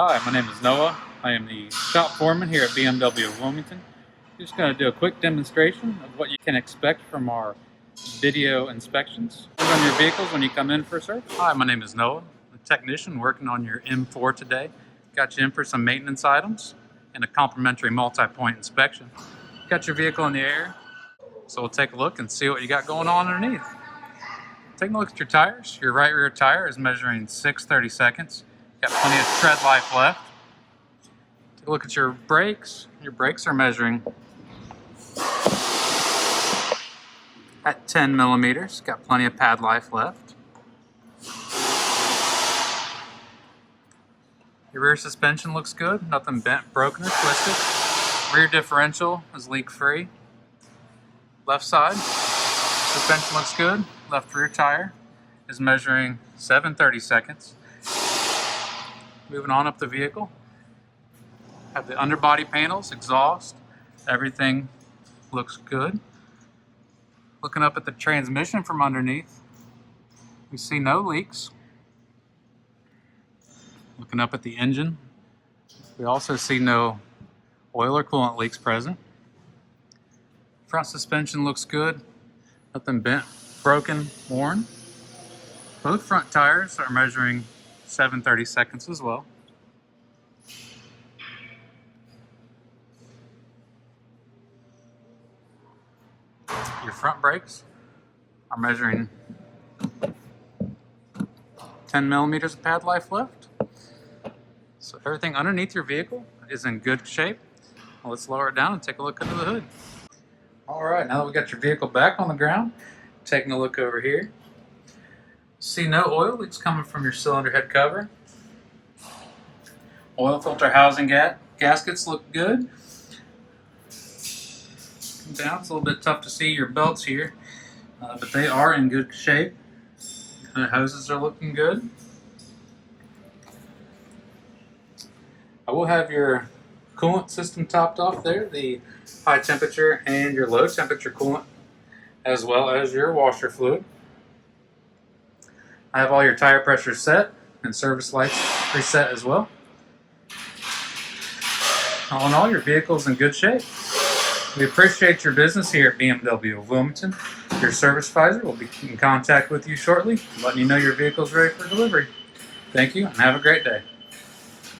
Hi, my name is Noah. I am the shop foreman here at BMW of Wilmington. Just going to do a quick demonstration of what you can expect from our video inspections on your vehicles when you come in for a service. Hi, my name is Noah, the technician working on your M4 today. Got you in for some maintenance items and a complimentary multi-point inspection. Got your vehicle in the air, so we'll take a look and see what you got going on underneath. Taking a look at your tires. Your right rear tire is measuring 6/32. Got plenty of tread life left. Take a look at your brakes. Your brakes are measuring at 10 millimeters. Got plenty of pad life left. Your rear suspension looks good. Nothing bent, broken, or twisted. Rear differential is leak free. Left side suspension looks good. Left rear tire is measuring 7/32. Moving on up the vehicle, have the underbody panels, exhaust, everything looks good. Looking up at the transmission from underneath, we see no leaks. Looking up at the engine, we also see no oil or coolant leaks present. Front suspension looks good, nothing bent, broken, worn. Both front tires are measuring 7/32 as well. Your front brakes are measuring 10 millimeters of pad life left. So everything underneath your vehicle is in good shape. Well, let's lower it down and take a look under the hood. All right, now that we got your vehicle back on the ground, taking a look over here. See no oil leaks coming from your cylinder head cover. Oil filter housing gaskets look good. Down, it's a little bit tough to see your belts here, but they are in good shape. The hoses are looking good. I will have your coolant system topped off there, the high temperature and your low temperature coolant, as well as your washer fluid. I have all your tire pressure set and service lights preset as well. All in all, your vehicle's in good shape. We appreciate your business here at BMW of Wilmington. Your service advisor will be in contact with you shortly, letting you know your vehicle's ready for delivery. Thank you and have a great day.